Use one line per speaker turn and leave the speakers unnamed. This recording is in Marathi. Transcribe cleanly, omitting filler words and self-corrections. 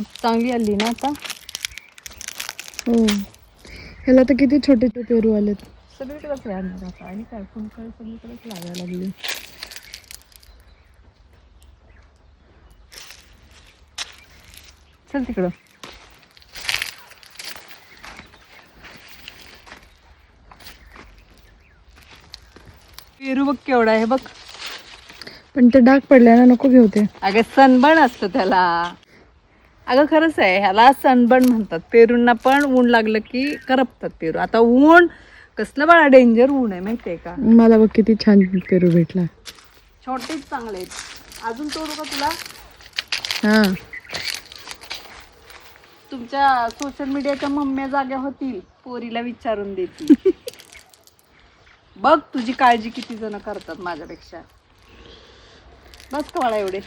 फूट चांगली आली ना आता.
हो, ह्याला तर किती छोटे छोटे पेरू आलेत.
सगळीकडेच राहणार आता. आणि काय फुलकळी सगळीकडेच लागायला लागली. चल तिकडं. पेरू बघ केवढा आहे बघ.
पण ते डाग पडल्याने नको घेऊ ते.
अगं सनबर्न असतं त्याला. अगं खरंच आहे, ह्याला सनबर्न म्हणतात. पेरूंना पण ऊन लागलं की करपतात पेरू. आता ऊन कसलं बाळा डेंजर ऊन आहे माहितीये का.
मला बघ किती छान पेरू भेटला.
छोटेच चांगले आहेत. अजून तोडू का तुला?
हा,
तुमच्या सोशल मीडियाच्या मम्म्या जाग्या होतील, पोरीला विचारून देतील. बघ तुझी काळजी किती जण करतात माझ्यापेक्षा. बस का बाळा एवढे.